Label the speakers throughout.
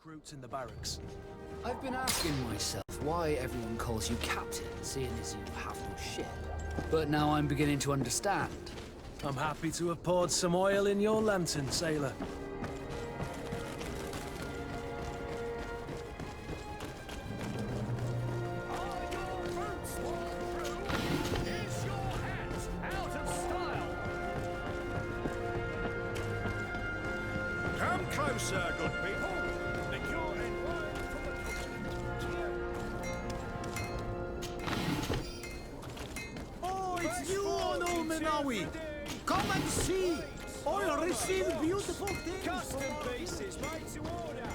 Speaker 1: recruits in the barracks.
Speaker 2: I've been asking myself why everyone calls you Captain, seeing as you have no ship. But now I'm beginning to understand.
Speaker 1: I'm happy to have poured some oil in your lantern, sailor.
Speaker 3: Come closer, good people. The cure and wine from the continent.
Speaker 4: Oh, it's you, Onomenawi! Come and see! Oil received beautiful things!
Speaker 3: Custom pieces made to order.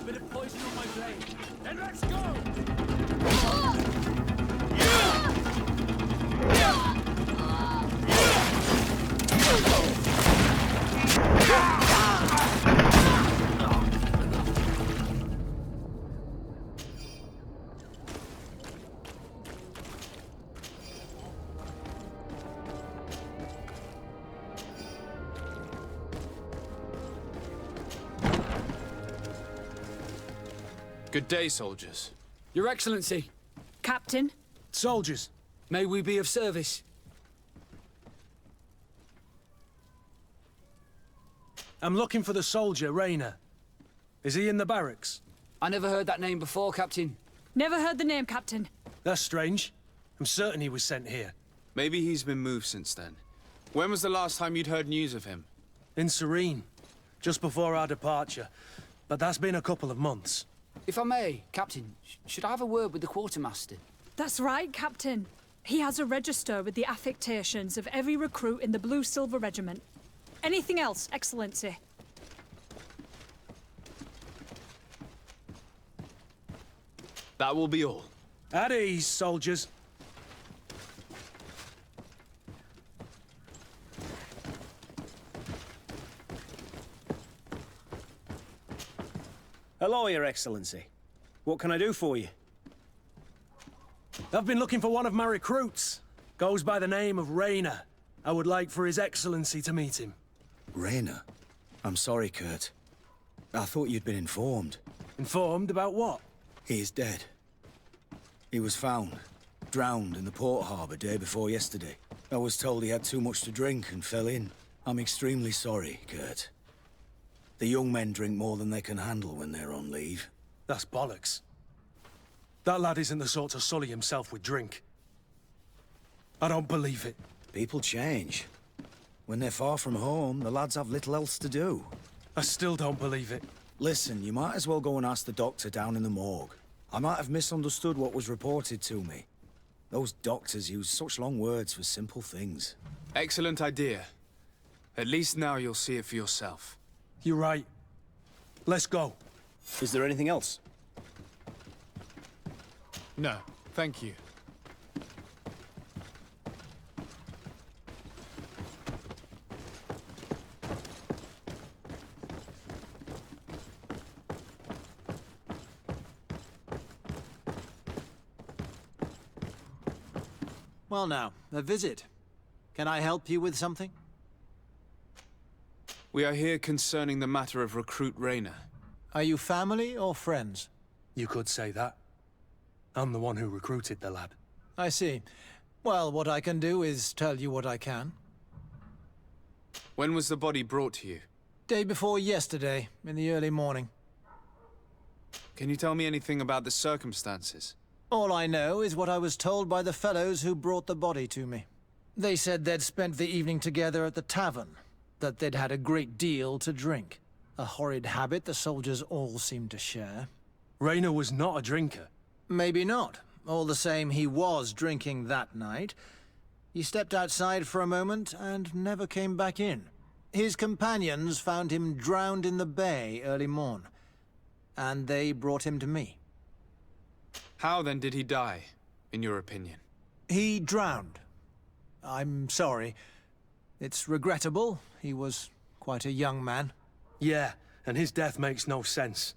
Speaker 4: Bit of poison on my blade. Then let's go!
Speaker 5: Good day, soldiers.
Speaker 2: Your Excellency,
Speaker 6: Captain?
Speaker 1: Soldiers,
Speaker 2: may we be of service?
Speaker 1: I'm looking for the soldier, Rayner. Is he in the barracks?
Speaker 2: I never heard that name before, Captain.
Speaker 6: Never heard the name, Captain.
Speaker 1: That's strange. I'm certain he was sent here.
Speaker 5: Maybe he's been moved since then. When was the last time you'd heard news of him?
Speaker 1: In Serene, just before our departure. But that's been a couple of months.
Speaker 2: If I may, Captain, should I have a word with the quartermaster?
Speaker 6: That's right, Captain. He has a register with the affectations of every recruit in the Blue-Silver Regiment. Anything else, Excellency?
Speaker 5: That will be all.
Speaker 1: At ease, soldiers.
Speaker 7: Hello, Your Excellency. What can I do for you?
Speaker 1: I've been looking for one of my recruits. Goes by the name of Rayner. I would like for His Excellency to meet him.
Speaker 8: Rayner? I'm sorry, Kurt. I thought you'd been informed.
Speaker 1: Informed about what?
Speaker 8: He is dead. He was found, drowned in the port harbour day before yesterday. I was told he had too much to drink and fell in. I'm extremely sorry, Kurt. The young men drink more than they can handle when they're on leave.
Speaker 1: That's bollocks. That lad isn't the sort to sully himself with drink. I don't believe it.
Speaker 8: People change. When they're far from home, the lads have little else to do.
Speaker 1: I still don't believe it.
Speaker 8: Listen, you might as well go and ask the doctor down in the morgue. I might have misunderstood what was reported to me. Those doctors use such long words for simple things.
Speaker 5: Excellent idea. At least now you'll see it for yourself.
Speaker 1: You're right. Let's go.
Speaker 7: Is there anything else?
Speaker 5: No, thank you.
Speaker 4: Well now, a visit. Can I help you with something?
Speaker 5: We are here concerning the matter of recruit Rayner.
Speaker 4: Are you family or friends?
Speaker 1: You could say that. I'm the one who recruited the lad.
Speaker 4: I see. Well, what I can do is tell you what I can.
Speaker 5: When was the body brought to you?
Speaker 4: Day before yesterday, in the early morning.
Speaker 5: Can you tell me anything about the circumstances?
Speaker 4: All I know is what I was told by the fellows who brought the body to me. They said they'd spent the evening together at the tavern, that they'd had a great deal to drink. A horrid habit the soldiers all seemed to share.
Speaker 1: Rayner was not a drinker.
Speaker 4: Maybe not. All the same, he was drinking that night. He stepped outside for a moment and never came back in. His companions found him drowned in the bay early morn, and they brought him to me.
Speaker 5: How then did he die, in your opinion?
Speaker 4: He drowned. I'm sorry. It's regrettable. He was quite a young man.
Speaker 1: Yeah, and his death makes no sense.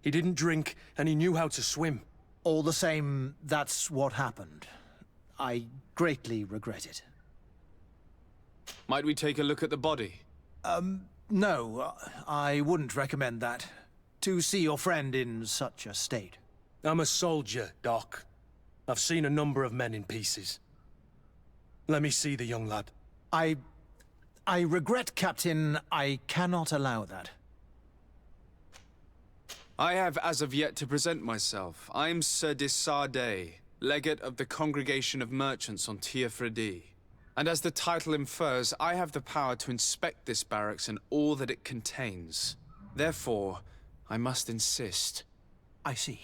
Speaker 1: He didn't drink, and he knew how to swim.
Speaker 4: All the same, that's what happened. I greatly regret it.
Speaker 5: Might we take a look at the body?
Speaker 4: No, I wouldn't recommend that. To see your friend in such a state.
Speaker 1: I'm a soldier, Doc. I've seen a number of men in pieces. Let me see the young lad.
Speaker 4: I regret, Captain. I cannot allow that.
Speaker 5: I have as of yet to present myself. I'm Sir Desardet, legate of the Congregation of Merchants on Tiafredi. And as the title infers, I have the power to inspect this barracks and all that it contains. Therefore, I must insist.
Speaker 4: I see.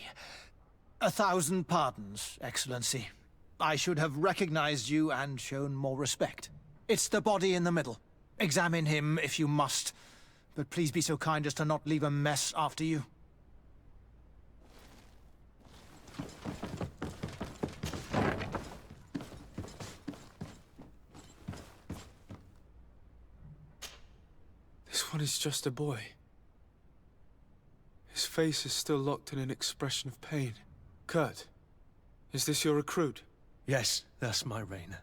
Speaker 4: 1,000 pardons, Excellency. I should have recognized you and shown more respect. It's the body in the middle. Examine him if you must, but please be so kind as to not leave a mess after you.
Speaker 5: This one is just a boy. His face is still locked in an expression of pain. Kurt, is this your recruit?
Speaker 1: Yes, that's my Rainer.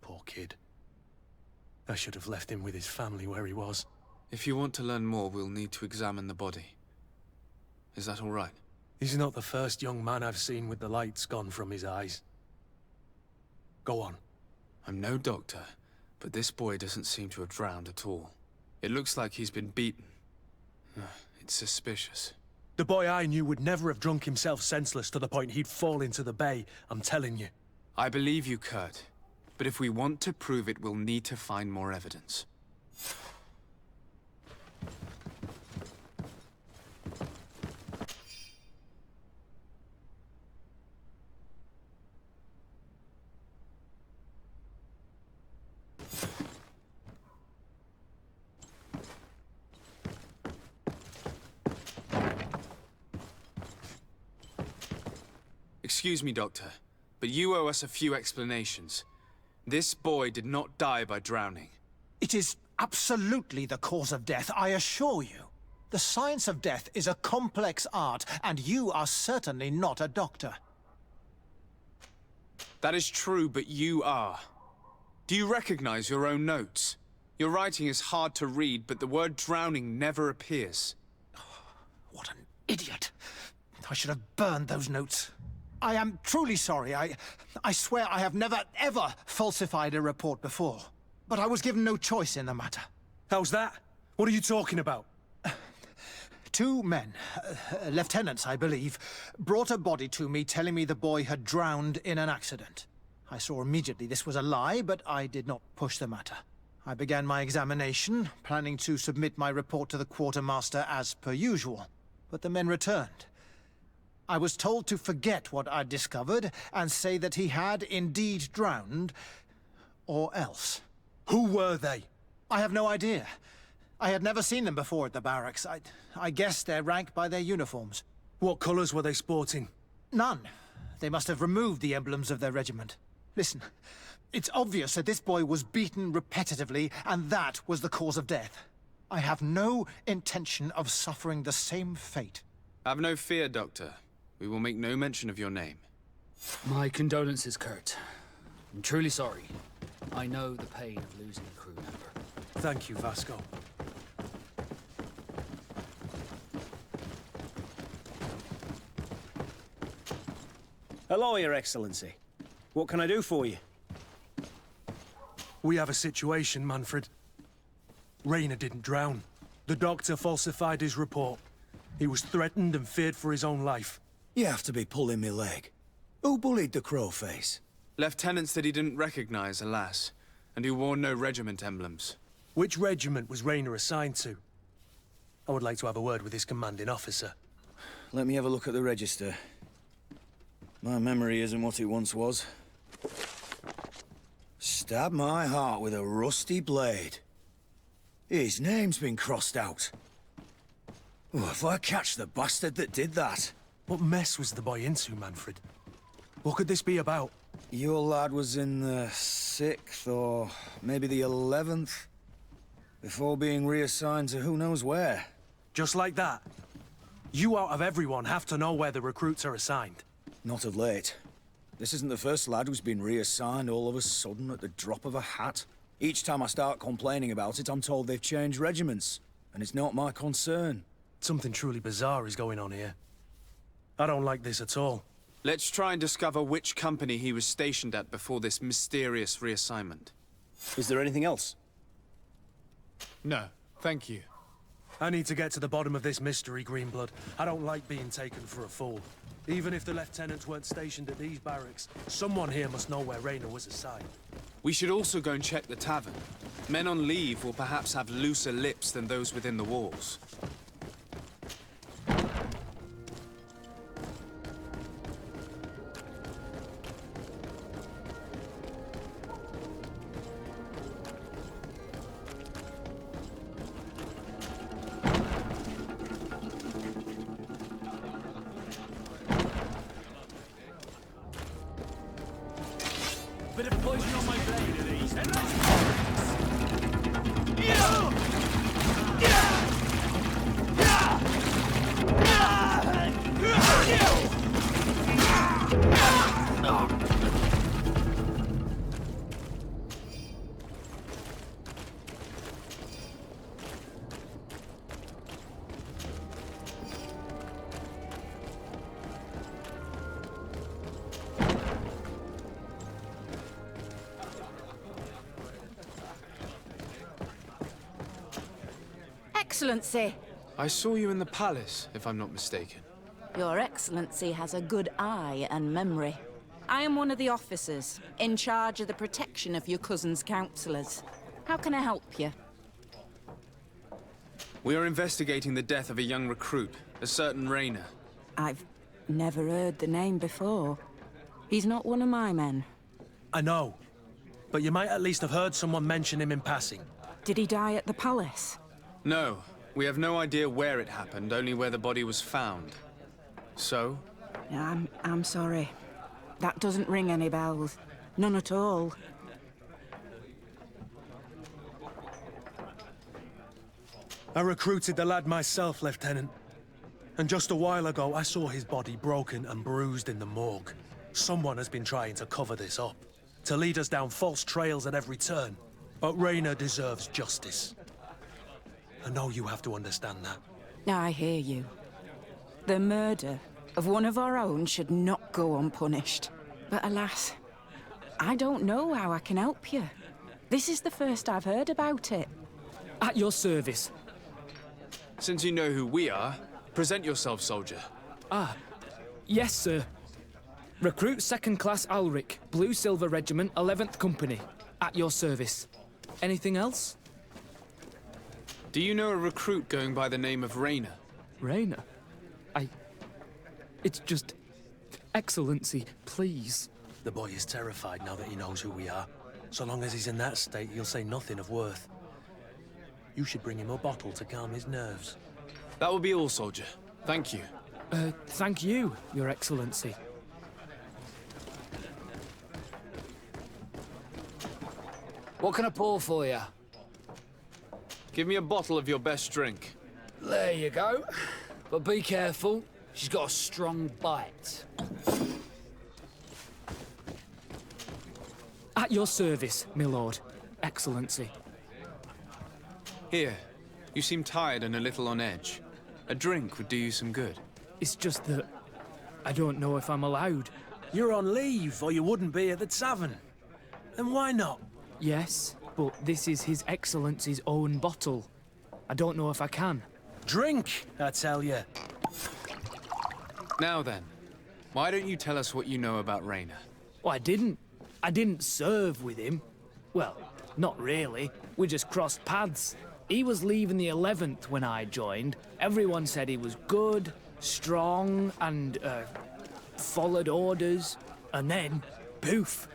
Speaker 1: Poor kid. I should have left him with his family where he was.
Speaker 5: If you want to learn more, we'll need to examine the body. Is that all right?
Speaker 1: He's not the first young man I've seen with the lights gone from his eyes. Go on.
Speaker 5: I'm no doctor, but this boy doesn't seem to have drowned at all. It looks like he's been beaten. It's suspicious.
Speaker 1: The boy I knew would never have drunk himself senseless to the point he'd fall into the bay, I'm telling you.
Speaker 5: I believe you, Kurt. But if we want to prove it, we'll need to find more evidence. Excuse me, Doctor, but you owe us a few explanations. This boy did not die by drowning.
Speaker 4: It is absolutely the cause of death, I assure you. The science of death is a complex art, and you are certainly not a doctor.
Speaker 5: That is true, but you are. Do you recognize your own notes? Your writing is hard to read, but the word drowning never appears.
Speaker 4: What an idiot. I should have burned those notes. I am truly sorry. I swear I have never, ever falsified a report before. But I was given no choice in the matter.
Speaker 1: How's that? What are you talking about?
Speaker 4: 2 men, lieutenants, I believe, brought a body to me telling me the boy had drowned in an accident. I saw immediately this was a lie, but I did not push the matter. I began my examination, planning to submit my report to the quartermaster as per usual. But the men returned. I was told to forget what I'd discovered and say that he had indeed drowned, or else.
Speaker 1: Who were they?
Speaker 4: I have no idea. I had never seen them before at the barracks. I guessed their rank by their uniforms.
Speaker 1: What colours were they sporting?
Speaker 4: None. They must have removed the emblems of their regiment. Listen, it's obvious that this boy was beaten repetitively, and that was the cause of death. I have no intention of suffering the same fate.
Speaker 5: Have no fear, Doctor. We will make no mention of your name.
Speaker 2: My condolences, Kurt. I'm truly sorry. I know the pain of losing a crew member.
Speaker 1: Thank you, Vasco.
Speaker 7: Hello, Your Excellency. What can I do for you?
Speaker 1: We have a situation, Manfred. Rainer didn't drown. The doctor falsified his report. He was threatened and feared for his own life.
Speaker 8: You have to be pulling me leg. Who bullied the crowface?
Speaker 5: Lieutenants that he didn't recognize, alas, and who wore no regiment emblems.
Speaker 1: Which regiment was Rainer assigned to? I would like to have a word with his commanding officer.
Speaker 8: Let me have a look at the register. My memory isn't what it once was. Stab my heart with a rusty blade. His name's been crossed out. Oh, if I catch the bastard that did that.
Speaker 1: What mess was the boy into, Manfred? What could this be about?
Speaker 8: Your lad was in the 6th or maybe the 11th, before being reassigned to who knows where.
Speaker 1: Just like that? You out of everyone have to know where the recruits are assigned.
Speaker 8: Not of late. This isn't the first lad who's been reassigned all of a sudden at the drop of a hat. Each time I start complaining about it, I'm told they've changed regiments. And it's not my concern.
Speaker 1: Something truly bizarre is going on here. I don't like this at all.
Speaker 5: Let's try and discover which company he was stationed at before this mysterious reassignment.
Speaker 7: Is there anything else?
Speaker 5: No, thank you.
Speaker 1: I need to get to the bottom of this mystery, Greenblood. I don't like being taken for a fool. Even if the lieutenants weren't stationed at these barracks, someone here must know where Raynor was assigned.
Speaker 5: We should also go and check the tavern. Men on leave will perhaps have looser lips than those within the walls.
Speaker 3: Bit of poison on my blade of these, and let's
Speaker 9: Excellency.
Speaker 5: I saw you in the palace, if I'm not mistaken.
Speaker 9: Your Excellency has a good eye and memory. I am one of the officers, in charge of the protection of your cousin's councillors. How can I help you?
Speaker 5: We are investigating the death of a young recruit, a certain Raynor.
Speaker 9: I've never heard the name before. He's not one of my men.
Speaker 1: I know, but you might at least have heard someone mention him in passing.
Speaker 9: Did he die at the palace?
Speaker 5: No, we have no idea where it happened, only where the body was found. So?
Speaker 9: I'm sorry. That doesn't ring any bells. None at all.
Speaker 1: I recruited the lad myself, Lieutenant. And just a while ago, I saw his body broken and bruised in the morgue. Someone has been trying to cover this up, to lead us down false trails at every turn. But Raynor deserves justice. I know you have to understand that.
Speaker 9: I hear you. The murder of one of our own should not go unpunished. But alas, I don't know how I can help you. This is the first I've heard about it.
Speaker 10: At your service.
Speaker 5: Since you know who we are, present yourself, soldier.
Speaker 10: Ah, yes, sir. Recruit 2nd Class Alric, Blue Silver Regiment, 11th Company. At your service. Anything else?
Speaker 5: Do you know a recruit going by the name of Raynor?
Speaker 10: Raynor? It's just... Excellency, please.
Speaker 1: The boy is terrified now that he knows who we are. So long as he's in that state, he'll say nothing of worth. You should bring him a bottle to calm his nerves.
Speaker 5: That will be all, soldier. Thank you.
Speaker 10: Thank you, Your Excellency.
Speaker 2: What can I pour for you?
Speaker 5: Give me a bottle of your best drink.
Speaker 2: There you go. But be careful. She's got a strong bite.
Speaker 10: At your service, my lord. Excellency.
Speaker 5: Here. You seem tired and a little on edge. A drink would do you some good.
Speaker 10: It's just that... I don't know if I'm allowed.
Speaker 1: You're on leave, or you wouldn't be at the tavern. And why not?
Speaker 10: Yes, but this is His Excellency's own bottle. I don't know if I can.
Speaker 1: Drink, I tell you.
Speaker 5: Now then, why don't you tell us what you know about Raynor?
Speaker 10: Well, I didn't serve with him. Well, not really. We just crossed paths. He was leaving the 11th when I joined. Everyone said he was good, strong, and, followed orders. And then, poof!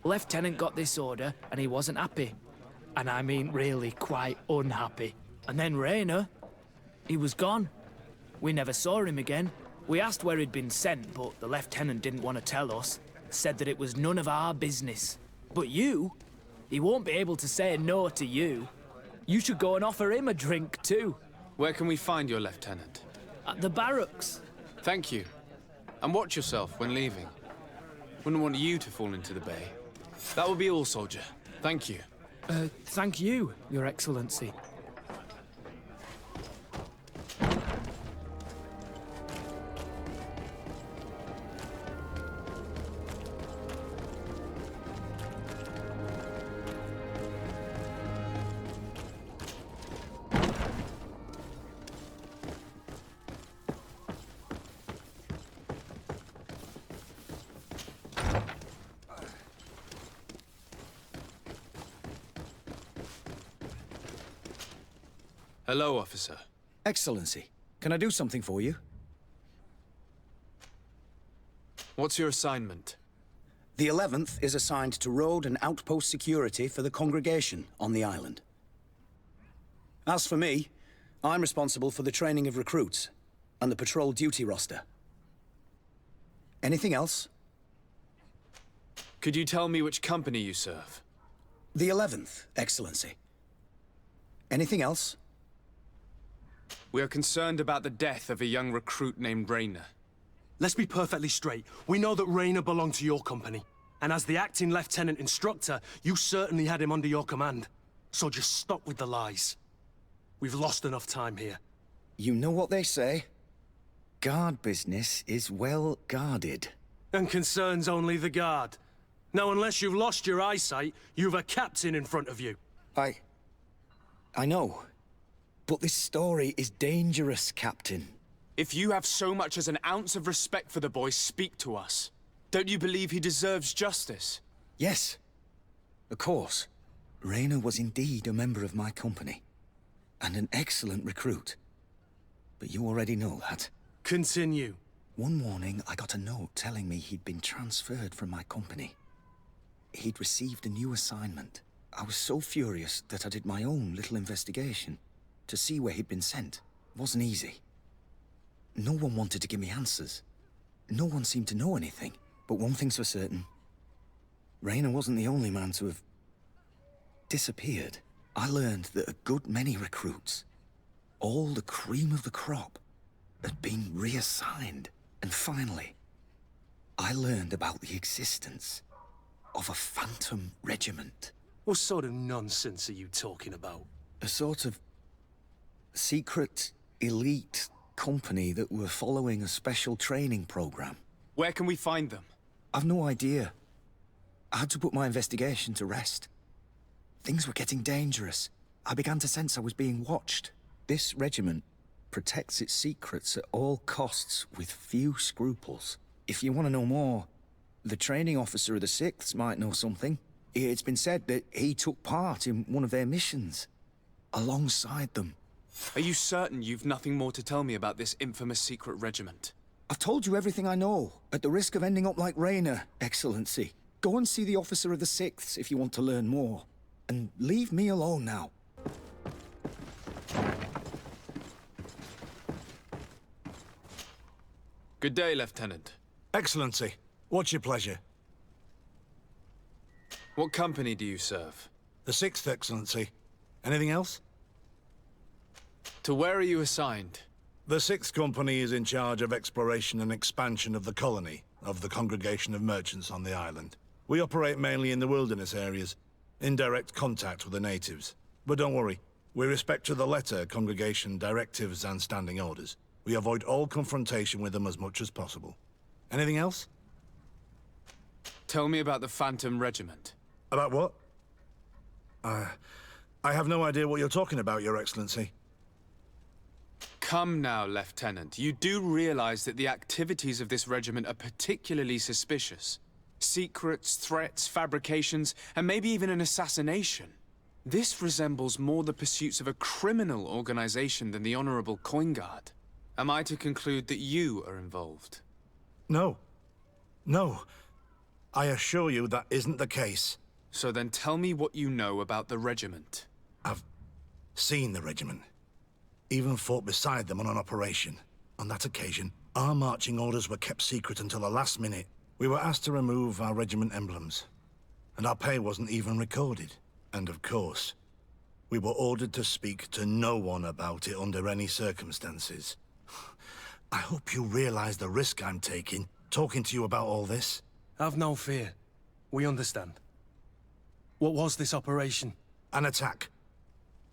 Speaker 10: Lieutenant got this order, and he wasn't happy. And I mean really quite unhappy. And then Raynor, he was gone. We never saw him again. We asked where he'd been sent, but the lieutenant didn't want to tell us. Said that it was none of our business. But you? He won't be able to say no to you. You should go and offer him a drink too.
Speaker 5: Where can we find your lieutenant?
Speaker 10: At the barracks.
Speaker 5: Thank you. And watch yourself when leaving. Wouldn't want you to fall into the bay. That will be all, soldier. Thank you.
Speaker 10: Thank you, Your Excellency.
Speaker 5: Hello, officer.
Speaker 8: Excellency, can I do something for you?
Speaker 5: What's your assignment?
Speaker 8: The 11th is assigned to road and outpost security for the congregation on the island. As for me, I'm responsible for the training of recruits and the patrol duty roster. Anything else?
Speaker 5: Could you tell me which company you serve?
Speaker 8: The 11th, Excellency. Anything else?
Speaker 5: We are concerned about the death of a young recruit named Rayner.
Speaker 1: Let's be perfectly straight. We know that Rayner belonged to your company. And as the acting lieutenant instructor, you certainly had him under your command. So just stop with the lies. We've lost enough time here.
Speaker 8: You know what they say? Guard business is well guarded.
Speaker 1: And concerns only the guard. Now, unless you've lost your eyesight, you've a captain in front of you.
Speaker 8: I know. But this story is dangerous, Captain.
Speaker 5: If you have so much as an ounce of respect for the boy, speak to us. Don't you believe he deserves justice?
Speaker 8: Yes. Of course. Rayner was indeed a member of my company. And an excellent recruit. But you already know that.
Speaker 1: Continue.
Speaker 8: One morning, I got a note telling me he'd been transferred from my company. He'd received a new assignment. I was so furious that I did my own little investigation. To see where he'd been sent wasn't easy. No one wanted to give me answers. No one seemed to know anything. But one thing's for certain. Rayner wasn't the only man to have disappeared. I learned that a good many recruits, all the cream of the crop, had been reassigned. And finally, I learned about the existence of a phantom regiment.
Speaker 1: What sort of nonsense are you talking about?
Speaker 8: A sort of secret, elite company that were following a special training program.
Speaker 5: Where can we find them?
Speaker 8: I've no idea. I had to put my investigation to rest. Things were getting dangerous. I began to sense I was being watched. This regiment protects its secrets at all costs with few scruples. If you want to know more, the training officer of the 6th might know something. It's been said that he took part in one of their missions, alongside them.
Speaker 5: Are you certain you've nothing more to tell me about this infamous secret regiment?
Speaker 8: I've told you everything I know, at the risk of ending up like Rayner, Excellency. Go and see the officer of the 6th if you want to learn more. And leave me alone now.
Speaker 5: Good day, Lieutenant.
Speaker 3: Excellency, what's your pleasure?
Speaker 5: What company do you serve?
Speaker 3: The 6th, Excellency. Anything else?
Speaker 5: To where are you assigned?
Speaker 3: The 6th Company is in charge of exploration and expansion of the colony of the Congregation of Merchants on the island. We operate mainly in the wilderness areas, in direct contact with the natives. But don't worry, we respect to the letter congregation directives and standing orders. We avoid all confrontation with them as much as possible. Anything else?
Speaker 5: Tell me about the Phantom Regiment.
Speaker 3: About what? I have no idea what you're talking about, Your Excellency.
Speaker 5: Come now, Lieutenant. You do realize that the activities of this regiment are particularly suspicious. Secrets, threats, fabrications, and maybe even an assassination. This resembles more the pursuits of a criminal organization than the Honorable Coin Guard. Am I to conclude that you are involved?
Speaker 3: No. No. I assure you that isn't the case.
Speaker 5: So then tell me what you know about the regiment.
Speaker 3: I've seen the regiment. Even fought beside them on an operation. On that occasion, our marching orders were kept secret until the last minute. We were asked to remove our regiment emblems. And our pay wasn't even recorded. And of course, we were ordered to speak to no one about it under any circumstances. I hope you realize the risk I'm taking, talking to you about all this.
Speaker 1: Have no fear. We understand. What was this operation?
Speaker 3: An attack.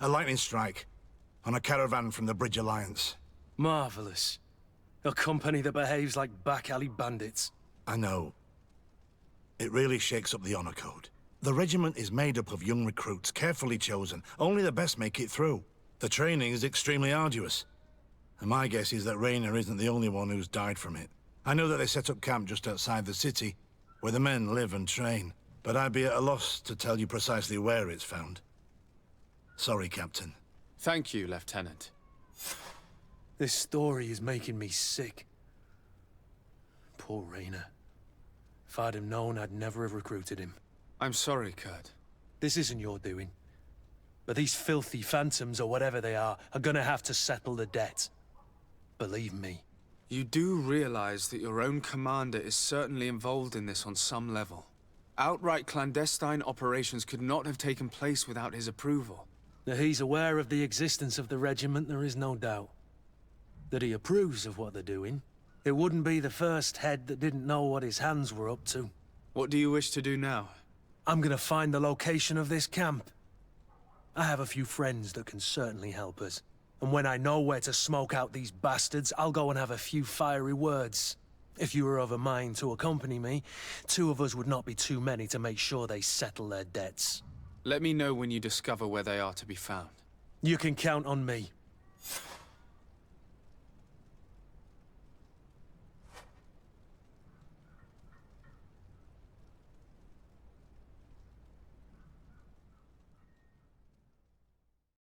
Speaker 3: A lightning strike. On a caravan from the Bridge Alliance.
Speaker 1: Marvelous. A company that behaves like back-alley bandits.
Speaker 3: I know. It really shakes up the honor code. The regiment is made up of young recruits, carefully chosen. Only the best make it through. The training is extremely arduous. And my guess is that Raynor isn't the only one who's died from it. I know that they set up camp just outside the city, where the men live and train. But I'd be at a loss to tell you precisely where it's found. Sorry, Captain.
Speaker 5: Thank you, Lieutenant.
Speaker 1: This story is making me sick. Poor Raynor. If I'd have known, I'd never have recruited him.
Speaker 5: I'm sorry, Kurt.
Speaker 1: This isn't your doing. But these filthy phantoms, or whatever they are gonna have to settle the debt. Believe me.
Speaker 5: You do realize that your own commander is certainly involved in this on some level. Outright clandestine operations could not have taken place without his approval.
Speaker 1: That he's aware of the existence of the regiment, there is no doubt. That he approves of what they're doing. It wouldn't be the first head that didn't know what his hands were up to.
Speaker 5: What do you wish to do now?
Speaker 1: I'm gonna find the location of this camp. I have a few friends that can certainly help us. And when I know where to smoke out these bastards, I'll go and have a few fiery words. If you were of a mind to accompany me, 2 of us would not be too many to make sure they settle their debts.
Speaker 5: Let me know when you discover where they are to be found.
Speaker 1: You can count on me.